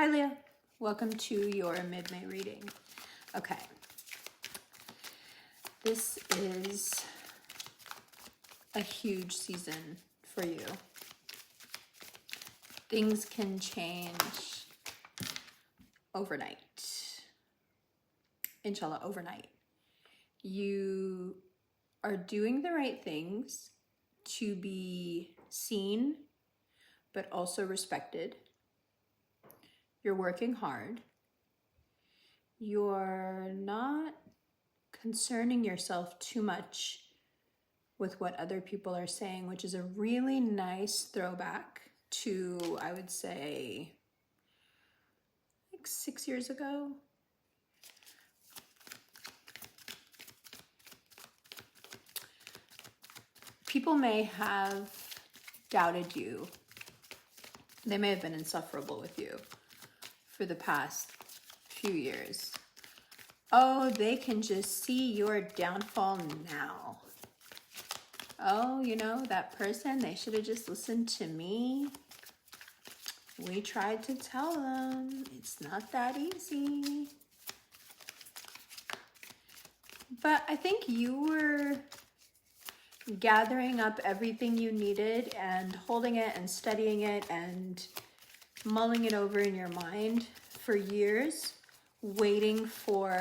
Hi Leah, welcome to your mid-May reading. Okay, this is a huge season for you. Things can change overnight. Inshallah, overnight. You are doing the right things to be seen, but also respected. You're working hard. You're not concerning yourself too much with what other people are saying, which is a really nice throwback to, I would say, like 6 years ago. People may have doubted you. They may have been insufferable with you for the past few years. Oh, they can just see your downfall now. Oh, you know, that person, they should have just listened to me. We tried to tell them it's not that easy. But I think you were gathering up everything you needed and holding it and studying it and mulling it over in your mind for years, waiting for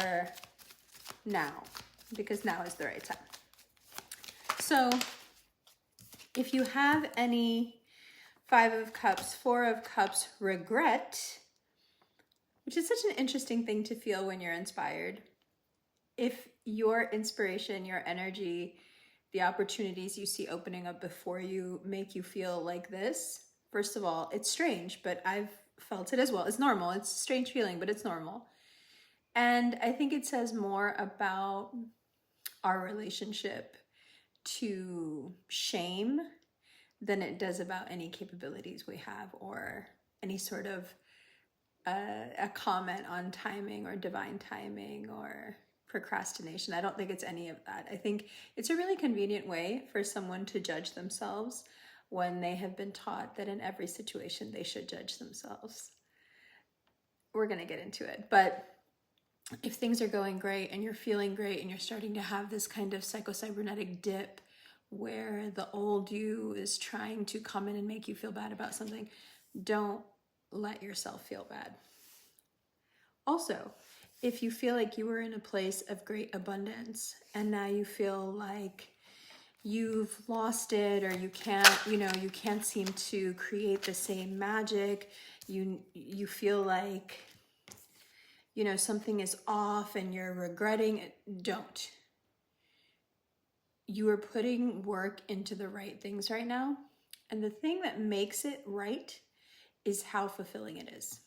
now, because now is the right time. So if you have any 5 of Cups, 4 of Cups regret, which is such an interesting thing to feel when you're inspired, if your inspiration, your energy, the opportunities you see opening up before you make you feel like this, first of all, it's strange, but I've felt it as well. It's normal. It's a strange feeling, but it's normal. And I think it says more about our relationship to shame than it does about any capabilities we have or any sort of a comment on timing or divine timing or procrastination. I don't think it's any of that. I think it's a really convenient way for someone to judge themselves when they have been taught that in every situation they should judge themselves. We're going to get into it. But if things are going great and you're feeling great and you're starting to have this kind of psychocybernetic dip where the old you is trying to come in and make you feel bad about something, don't let yourself feel bad. Also, if you feel like you were in a place of great abundance and now you feel like you've lost it or you can't seem to create the same magic, you feel like something is off and you're regretting it, don't. You are putting work into the right things right now. And the thing that makes it right is how fulfilling it is.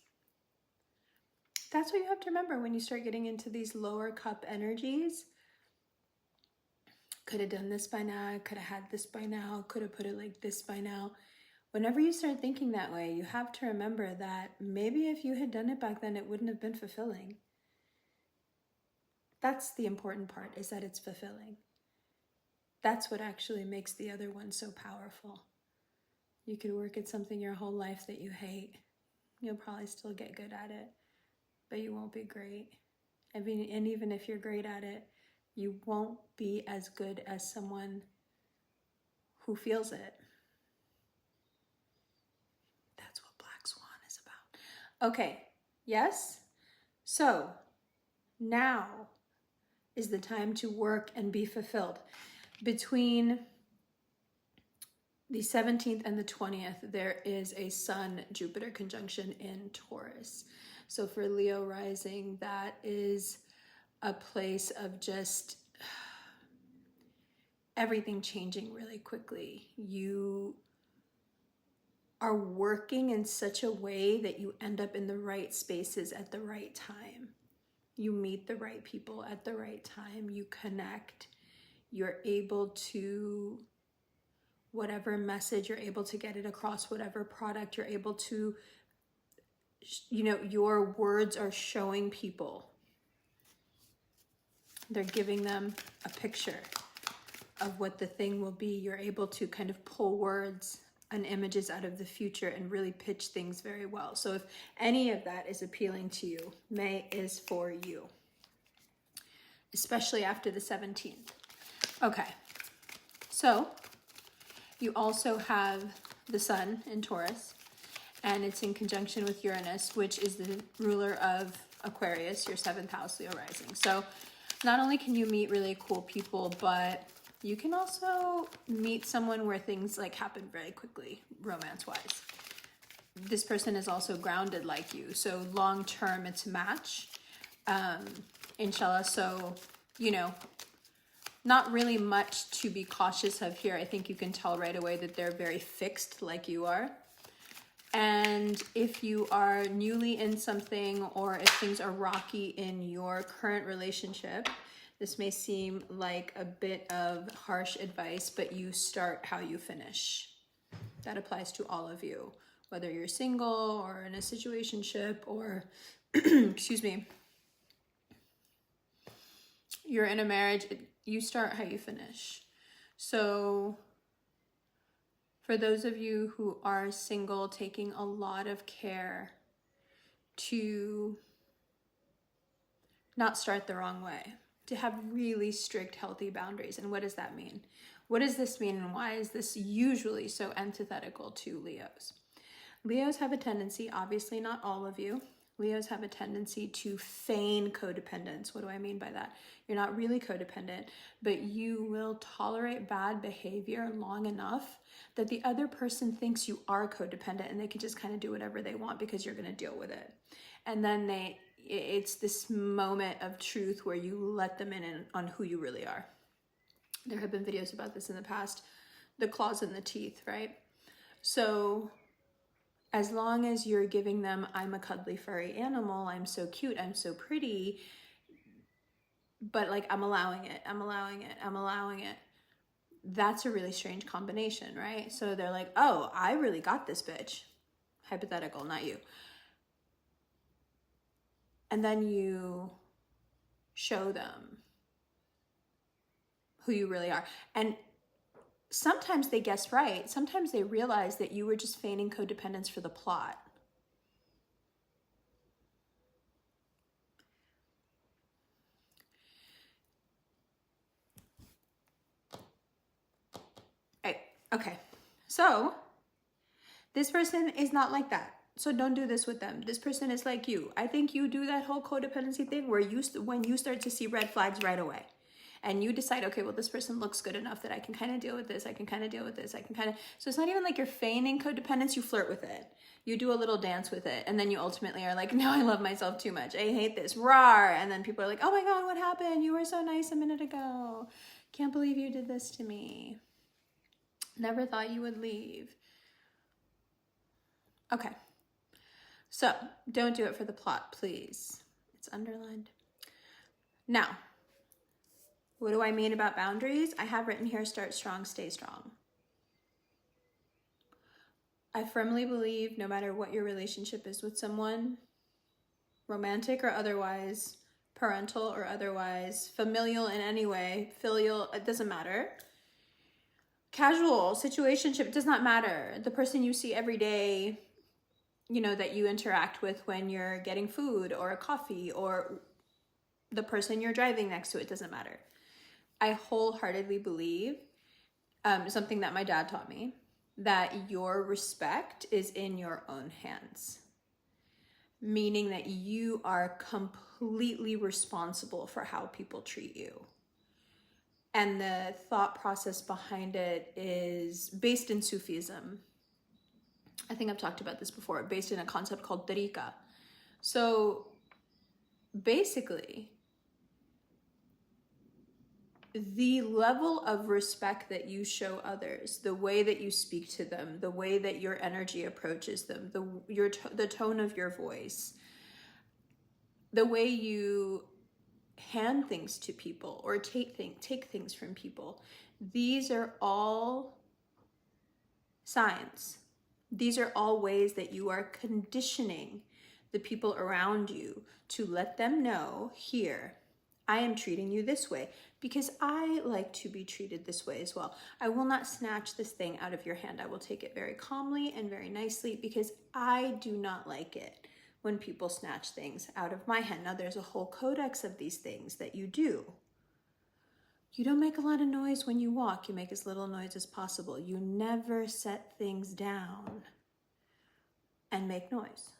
That's what you have to remember when you start getting into these lower cup energies. Could have done this by now. I could have had this by now. Could have put it like this by now. Whenever you start thinking that way, you have to remember that maybe if you had done it back then, it wouldn't have been fulfilling. That's the important part, is that it's fulfilling. That's what actually makes the other one so powerful. You could work at something your whole life that you hate. You'll probably still get good at it, but you won't be great. And even if you're great at it, you won't be as good as someone who feels it. That's what Black Swan is about. Okay, yes? So now is the time to work and be fulfilled. Between the 17th and the 20th, there is a Sun-Jupiter conjunction in Taurus. So for Leo rising, that is a place of just everything changing really quickly. You are working in such a way that you end up in the right spaces at the right time. You meet the right people at the right time. You connect. You're able to, whatever message, you're able to get it across, whatever product you're able to, your words are showing people. They're giving them a picture of what the thing will be. You're able to kind of pull words and images out of the future and really pitch things very well. So if any of that is appealing to you, May is for you, especially after the 17th. Okay, so you also have the Sun in Taurus, and it's in conjunction with Uranus, which is the ruler of Aquarius, your 7th house, Leo rising. So not only can you meet really cool people, but you can also meet someone where things like happen very quickly, romance-wise. This person is also grounded like you, so long-term it's a match, inshallah. So, you know, not really much to be cautious of here. I think you can tell right away that they're very fixed like you are. And if you are newly in something, or if things are rocky in your current relationship, this may seem like a bit of harsh advice, but you start how you finish. That applies to all of you, whether you're single or in a situationship, or, excuse me, you're in a marriage, you start how you finish. So for those of you who are single, taking a lot of care to not start the wrong way, to have really strict, healthy boundaries. And what does that mean? What does this mean, and why is this usually so antithetical to Leos? Leos have a tendency, obviously not all of you, Leos have a tendency to feign codependence. What do I mean by that? You're not really codependent, but you will tolerate bad behavior long enough that the other person thinks you are codependent, and they can just kind of do whatever they want because you're going to deal with it. And then it's this moment of truth where you let them in on who you really are. There have been videos about this in the past, the claws and the teeth, right? So as long as you're giving them, I'm a cuddly furry animal, I'm so cute, I'm so pretty, but like I'm allowing it, I'm allowing it, I'm allowing it. That's a really strange combination, right? So they're like, oh, I really got this bitch. Hypothetical, not you. And then you show them who you really are. And sometimes they guess right. Sometimes they realize that you were just feigning codependence for the plot. Right. Okay. So this person is not like that. So don't do this with them. This person is like you. I think you do that whole codependency thing where when you start to see red flags right away, and you decide, okay, well, this person looks good enough that I can kind of deal with this. I can kind of deal with this. I can kind of, so it's not even like you're feigning codependence. You flirt with it. You do a little dance with it. And then you ultimately are like, no, I love myself too much. I hate this. Rawr. And then people are like, oh my God, what happened? You were so nice a minute ago. Can't believe you did this to me. Never thought you would leave. Okay. So don't do it for the plot, please. It's underlined. Now, what do I mean about boundaries? I have written here, start strong, stay strong. I firmly believe no matter what your relationship is with someone, romantic or otherwise, parental or otherwise, familial in any way, filial, it doesn't matter. Casual, situationship, it does not matter. The person you see every day, you know, that you interact with when you're getting food or a coffee, or the person you're driving next to, it doesn't matter. I wholeheartedly believe something that my dad taught me, that your respect is in your own hands, meaning that you are completely responsible for how people treat you. And the thought process behind it is based in Sufism. I think I've talked about this before, based in a concept called tariqa. So basically, the level of respect that you show others, the way that you speak to them, the way that your energy approaches them, the tone of your voice, the way you hand things to people or take things from people, these are all signs. These are all ways that you are conditioning the people around you to let them know, here, I am treating you this way because I like to be treated this way as well. I will not snatch this thing out of your hand. I will take it very calmly and very nicely because I do not like it when people snatch things out of my hand. Now, there's a whole codex of these things that you do. You don't make a lot of noise when you walk. You make as little noise as possible. You never set things down and make noise.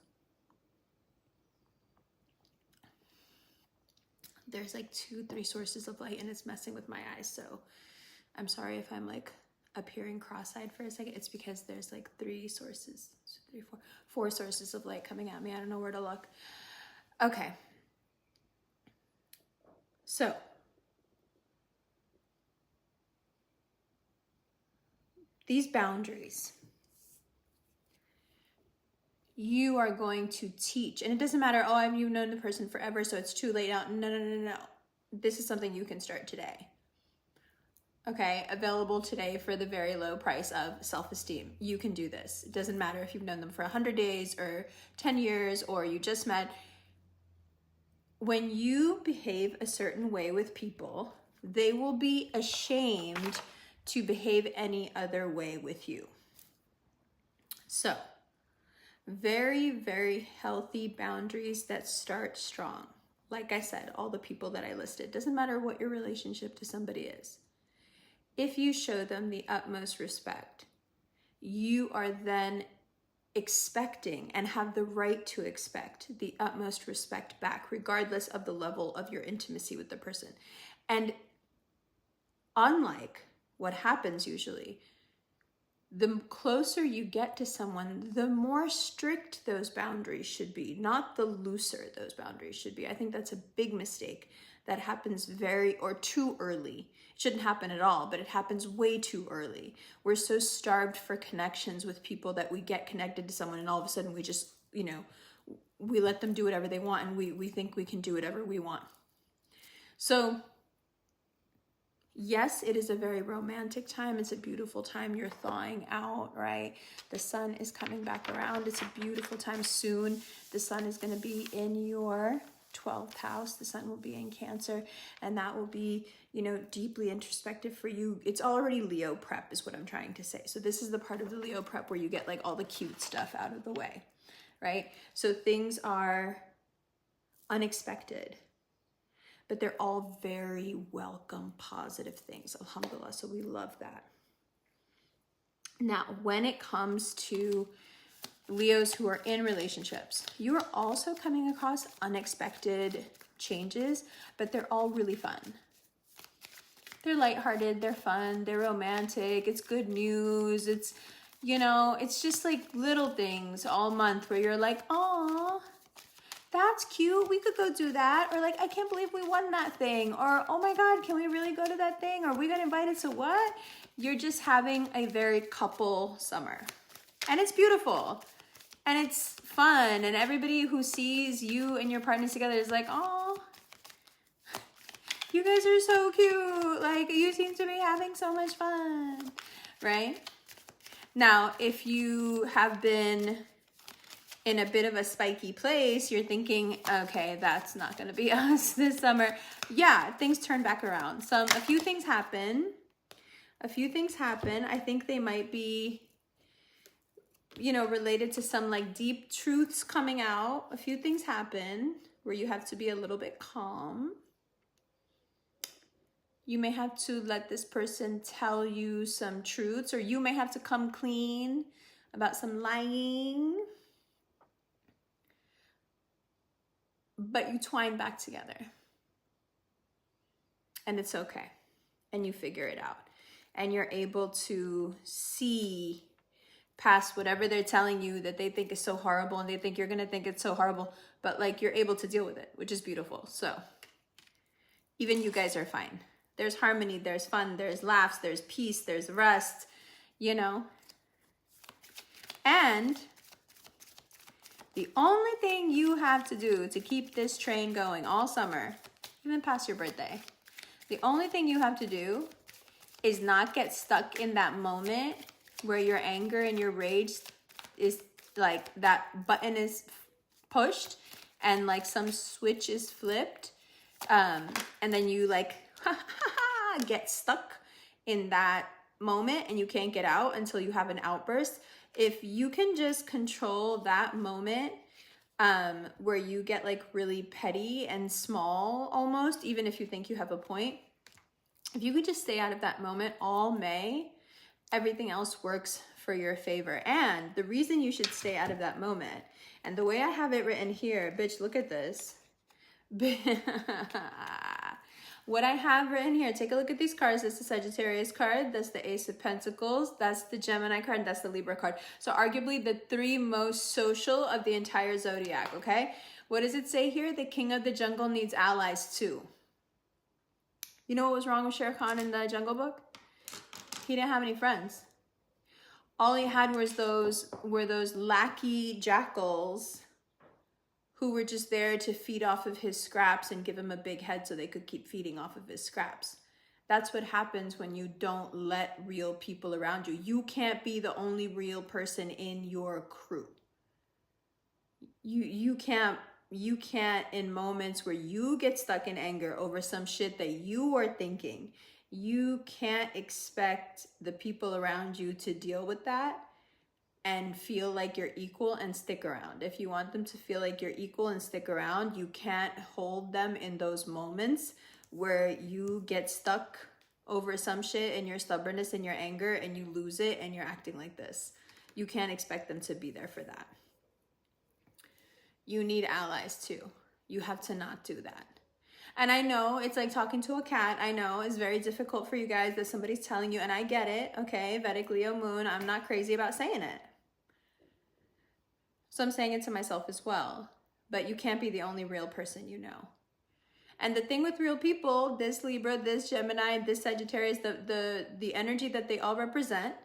There's like 2-3 sources of light and it's messing with my eyes. So I'm sorry if I'm like appearing cross-eyed for a second. It's because there's like 3 sources, 4 sources of light coming at me. I don't know where to look. Okay. So these boundaries, you are going to teach, and it doesn't matter, oh, you've known the person forever, so it's too late now. No. This is something you can start today. Okay, available today for the very low price of self-esteem. You can do this. It doesn't matter if you've known them for 100 days or 10 years or you just met. When you behave a certain way with people, they will be ashamed to behave any other way with you. So, very, very healthy boundaries that start strong. Like I said, all the people that I listed, doesn't matter what your relationship to somebody is. If you show them the utmost respect, you are then expecting and have the right to expect the utmost respect back, regardless of the level of your intimacy with the person. And unlike what happens usually, the closer you get to someone, the more strict those boundaries should be, not the looser those boundaries should be. I think that's a big mistake that happens too early. It shouldn't happen at all, but it happens way too early. We're so starved for connections with people that we get connected to someone and all of a sudden we just, we let them do whatever they want and we think we can do whatever we want. So yes, it is a very romantic time. It's a beautiful time. You're thawing out, right? The sun is coming back around. It's a beautiful time. Soon the sun is going to be in your 12th house. The sun will be in Cancer, and that will be, deeply introspective for you. It's already Leo prep is what I'm trying to say. So this is the part of the Leo prep where you get like all the cute stuff out of the way, right? So things are unexpected, but they're all very welcome, positive things. Alhamdulillah. So we love that. Now, when it comes to Leos who are in relationships, you are also coming across unexpected changes, but they're all really fun. They're lighthearted, they're fun, they're romantic, it's good news, it's, it's just like little things all month where you're like, oh, that's cute, we could go do that. Or like, I can't believe we won that thing. Or, oh my God, can we really go to that thing? Or we got invited to what? You're just having a very couple summer. And it's beautiful. And it's fun. And everybody who sees you and your partners together is like, oh, you guys are so cute. Like, you seem to be having so much fun, right? Now, if you have been in a bit of a spiky place, you're thinking, okay, that's not going to be us this summer. Yeah, things turn back around. A few things happen. I think they might be, related to some like deep truths coming out. A few things happen where you have to be a little bit calm. You may have to let this person tell you some truths, or you may have to come clean about some lying. But you twine back together. And it's okay. And you figure it out. And you're able to see past whatever they're telling you that they think is so horrible, and they think you're going to think it's so horrible, but like you're able to deal with it, which is beautiful. So even you guys are fine. There's harmony, there's fun, there's laughs, there's peace, there's rest, And the only thing you have to do to keep this train going all summer, even past your birthday, the only thing you have to do is not get stuck in that moment where your anger and your rage is like that button is pushed and like some switch is flipped. And then you like get stuck in that moment and you can't get out until you have an outburst. If you can just control that moment, where you get like really petty and small almost, even if you think you have a point, if you could just stay out of that moment all May, everything else works for your favor. And the reason you should stay out of that moment, and the way I have it written here, bitch, look at this. What I have written here, take a look at these cards. That's the Sagittarius card, that's the Ace of Pentacles, that's the Gemini card, and that's the Libra card. So arguably the three most social of the entire zodiac, okay? What does it say here? The King of the Jungle needs allies too. You know what was wrong with Shere Khan in the Jungle Book? He didn't have any friends. All he had was those lackey jackals who were just there to feed off of his scraps and give him a big head so they could keep feeding off of his scraps. That's what happens when you don't let real people around you. You can't be the only real person in your crew. You can't in moments where you get stuck in anger over some shit that you are thinking. You can't expect the people around you to deal with that and feel like you're equal and stick around. If you want them to feel like you're equal and stick around, you can't hold them in those moments where you get stuck over some shit and your stubbornness and your anger and you lose it and you're acting like this. You can't expect them to be there for that. You need allies too. You have to not do that. And I know it's like talking to a cat. I know it's very difficult for you guys that somebody's telling you, and I get it, okay? Vedic Leo moon, I'm not crazy about saying it. So I'm saying it to myself as well. But you can't be the only real person you know. And the thing with real people, this Libra, this Gemini, this Sagittarius, the energy that they all represent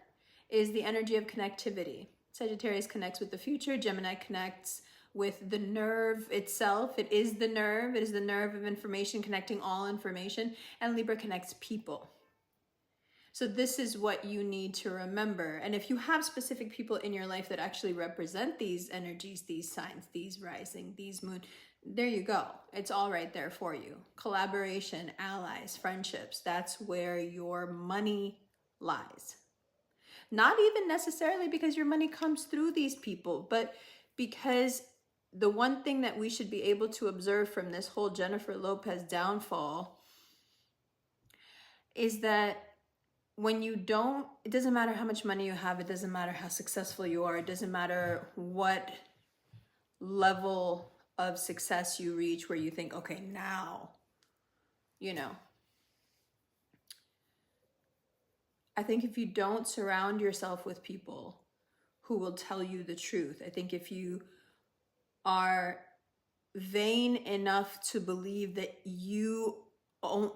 is the energy of connectivity. Sagittarius connects with the future. Gemini connects with the nerve itself. It is the nerve. It is the nerve of information connecting all information. And Libra connects people. So this is what you need to remember. And if you have specific people in your life that actually represent these energies, these signs, these rising, these moon, there you go. It's all right there for you. Collaboration, allies, friendships, that's where your money lies. Not even necessarily because your money comes through these people, but because the one thing that we should be able to observe from this whole Jennifer Lopez downfall is that when you don't, it doesn't matter how much money you have, it doesn't matter how successful you are, it doesn't matter what level of success you reach where you think, okay, now, you know. I think if you don't surround yourself with people who will tell you the truth, I think if you are vain enough to believe that you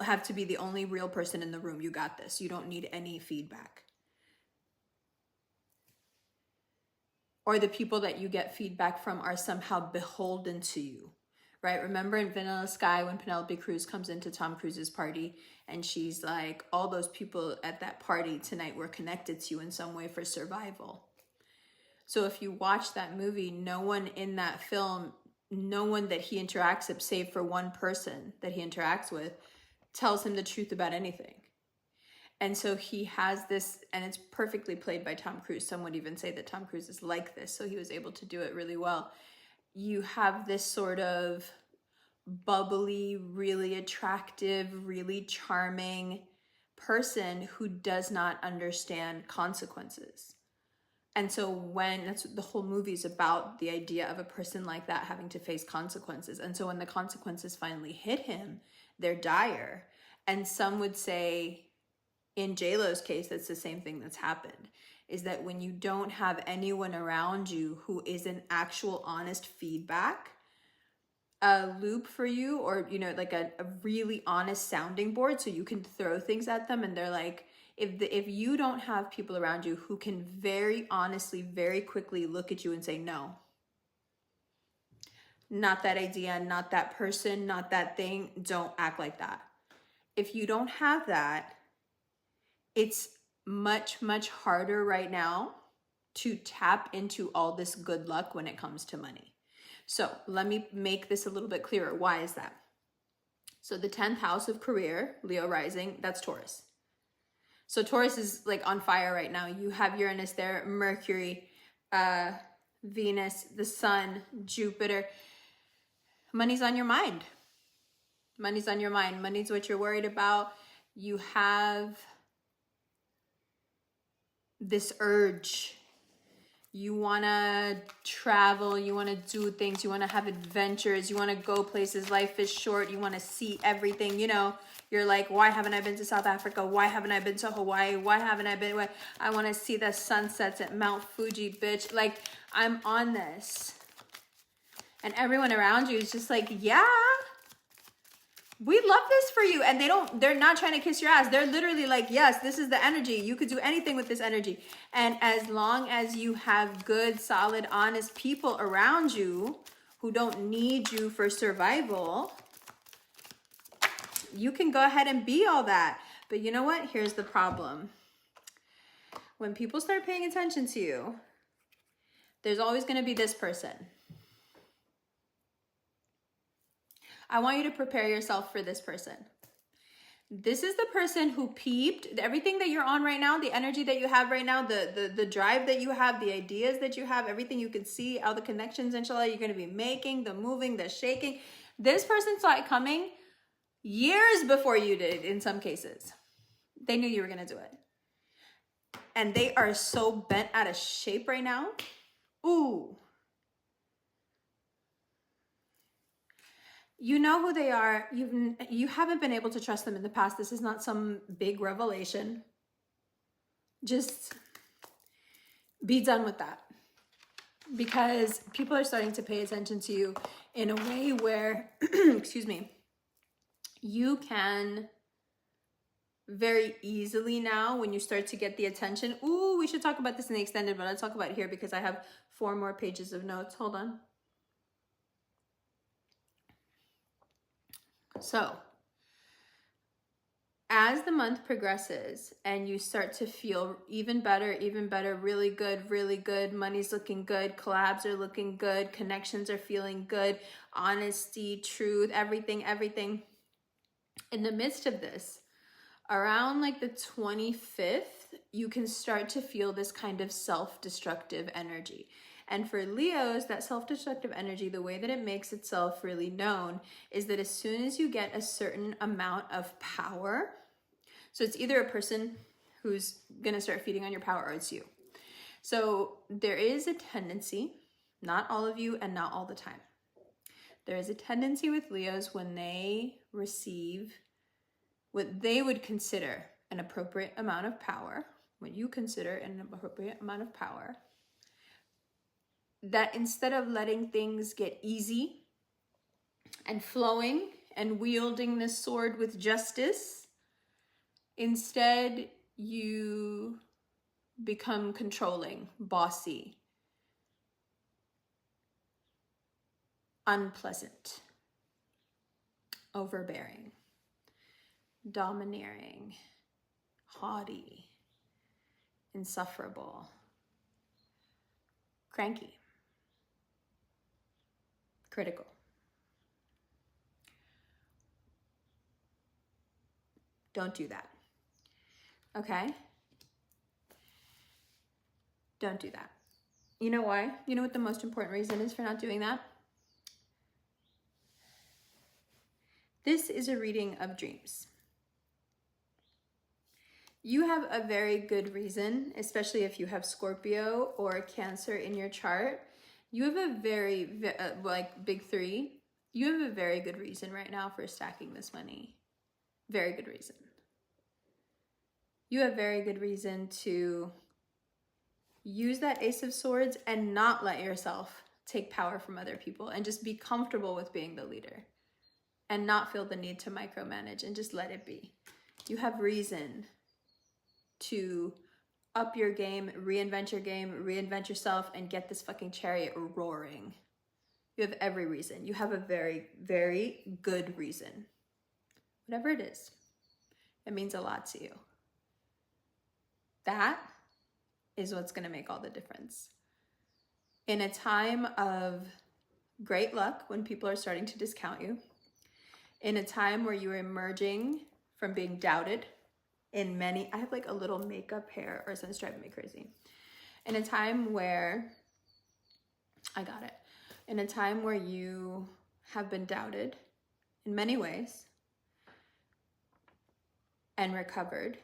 have to be the only real person in the room, you got this. You don't need any feedback. Or the people that you get feedback from are somehow beholden to you, right? Remember in Vanilla Sky when Penelope Cruz comes into Tom Cruise's party and she's like, all those people at that party tonight were connected to you in some way for survival. So if you watch that movie, no one in that film, no one that he interacts with, save for one person that he interacts with, tells him the truth about anything. And so he has this, and it's perfectly played by Tom Cruise. Some would even say that Tom Cruise is like this, so he was able to do it really well. You have this sort of bubbly, really attractive, really charming person who does not understand consequences. And so when, that's what the whole movie is about, the idea of a person like that having to face consequences. And so when the consequences finally hit him, they're dire. And some would say, in J-Lo's case, that's the same thing that's happened, is that when you don't have anyone around you who is an actual honest feedback loop for you, or, you know, like a really honest sounding board, so you can throw things at them and they're like, if you don't have people around you who can very honestly, very quickly look at you and say, no, not that idea, not that person, not that thing, don't act like that. If you don't have that, it's much, much harder right now to tap into all this good luck when it comes to money. So let me make this a little bit clearer. Why is that? So the 10th house of career, Leo rising, that's Taurus. So Taurus is like on fire right now. You have Uranus there, Mercury, Venus, the sun, Jupiter. Money's on your mind. Money's on your mind. Money's what you're worried about. You have this urge. You want to travel. You want to do things. You want to have adventures. You want to go places. Life is short. You want to see everything. You know, you're like, why haven't I been to South Africa? Why haven't I been to Hawaii? Why haven't I been? I want to see the sunsets at Mount Fuji, bitch. Like, I'm on this. And everyone around you is just like, yeah, we love this for you. And they're not trying to kiss your ass. They're literally like, yes, this is the energy. You could do anything with this energy. And as long as you have good, solid, honest people around you who don't need you for survival, you can go ahead and be all that. But you know what? Here's the problem. When people start paying attention to you, there's always going to be this person. I want you to prepare yourself for this person. This is the person who peeped everything that you're on right now, the energy that you have right now, the drive that you have, the ideas that you have, everything you can see, all the connections, inshallah, you're going to be making, the moving, the shaking. This person saw it coming years before you did in some cases. They knew you were going to do it. And they are so bent out of shape right now. Ooh. You know who they are. You haven't been able to trust them in the past. This is not some big revelation. Just be done with that. Because people are starting to pay attention to you in a way where, excuse me, you can very easily now, when you start to get the attention. Ooh, we should talk about this in the extended, but I'll talk about it here because I have 4 more pages of notes. Hold on. So, as the month progresses and you start to feel even better, really good, money's looking good, collabs are looking good, connections are feeling good, honesty, truth, everything. In the midst of this, around like the 25th, you can start to feel this kind of self-destructive energy. And for Leos, that self-destructive energy, the way that it makes itself really known is that as soon as you get a certain amount of power, so it's either a person who's going to start feeding on your power or it's you. So there is a tendency, not all of you and not all the time, there is a tendency with Leos when they receive what they would consider an appropriate amount of power, what you consider an appropriate amount of power, that instead of letting things get easy and flowing and wielding this sword with justice, instead you become controlling, bossy, unpleasant, overbearing, domineering, haughty, insufferable, cranky, critical. Don't do that. Okay? Don't do that. You know why? You know what the most important reason is for not doing that? This is a reading of dreams. You have a very good reason, especially if you have Scorpio or Cancer in your chart. You have a very, like big 3, you have a very good reason right now for stacking this money. Very good reason. You have very good reason to use that Ace of Swords and not let yourself take power from other people and just be comfortable with being the leader and not feel the need to micromanage and just let it be. You have reason to up your game, reinvent yourself, and get this fucking chariot roaring. You have every reason. You have a very, very good reason. Whatever it is, it means a lot to you. That is what's going to make all the difference. In a time of great luck, when people are starting to discount you, in a time where you're emerging from being doubted in many, I have like a little makeup hair or something's driving me crazy. In a time where, in a time where you have been doubted in many ways and recovered,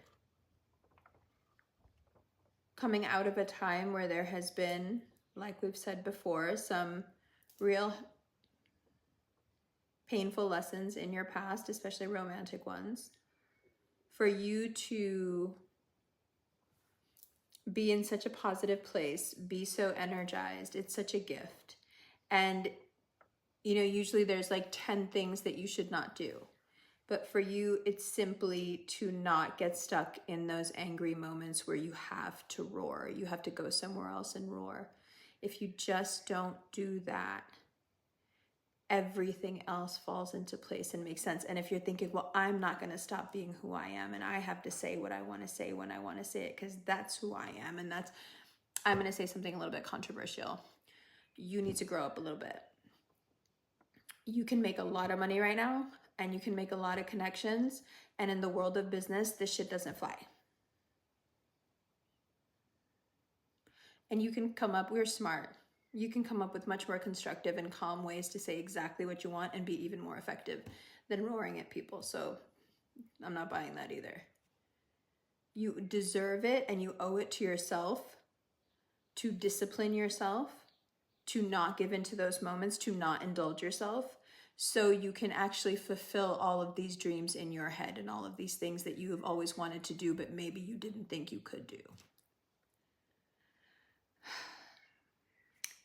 coming out of a time where there has been, like we've said before, some real painful lessons in your past, especially romantic ones, for you to be in such a positive place, be so energized. It's such a gift. And, you know, usually there's like 10 things that you should not do. But for you, it's simply to not get stuck in those angry moments where you have to roar. You have to go somewhere else and roar. If you just don't do that, everything else falls into place and makes sense. And if you're thinking, well, I'm not going to stop being who I am and I have to say what I want to say when I want to say it because that's who I am, and that's, I'm going to say something a little bit controversial. You need to grow up a little bit. You can make a lot of money right now and you can make a lot of connections, and in the world of business, this shit doesn't fly. And you can come up, we're smart. You can come up with much more constructive and calm ways to say exactly what you want and be even more effective than roaring at people. So I'm not buying that either. You deserve it and you owe it to yourself to discipline yourself, to not give into those moments, to not indulge yourself, so you can actually fulfill all of these dreams in your head and all of these things that you have always wanted to do, but maybe you didn't think you could do.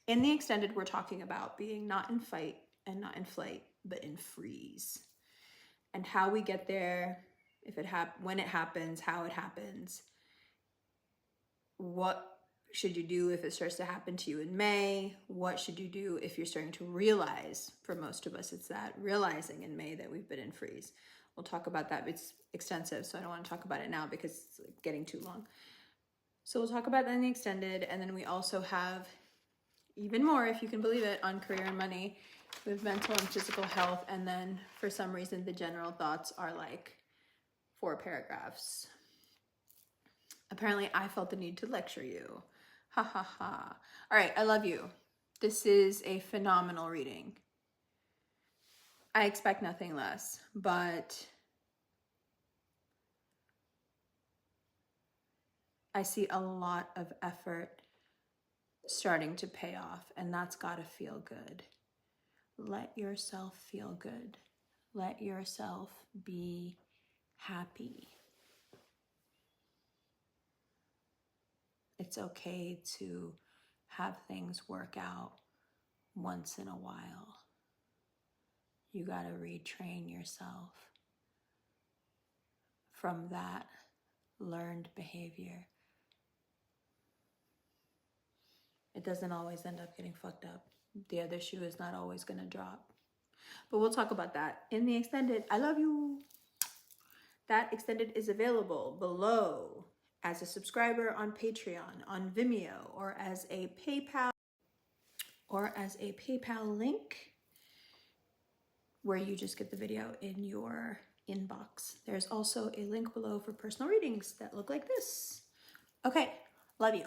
In the extended, we're talking about being not in fight and not in flight, but in freeze. And how we get there, if it when it happens, how it happens. What should you do if it starts to happen to you in May? What should you do if you're starting to realize, for most of us, it's that realizing in May that we've been in freeze. We'll talk about that. It's extensive, so I don't want to talk about it now because it's getting too long. So we'll talk about that in the extended, and then we also have even more, if you can believe it, on career and money with mental and physical health. And then for some reason, the general thoughts are like 4 paragraphs. Apparently, I felt the need to lecture you. Ha ha ha. All right, I love you. This is a phenomenal reading. I expect nothing less, but I see a lot of effort starting to pay off, and that's got to feel good. Let yourself feel good. Let yourself be happy. It's okay to have things work out once in a while. You got to retrain yourself from that learned behavior. It doesn't always end up getting fucked up. The other shoe is not always going to drop. But we'll talk about that in the extended. I love you. That extended is available below as a subscriber on Patreon, on Vimeo, or as a PayPal link where you just get the video in your inbox. There's also a link below for personal readings that look like this. Okay, love you.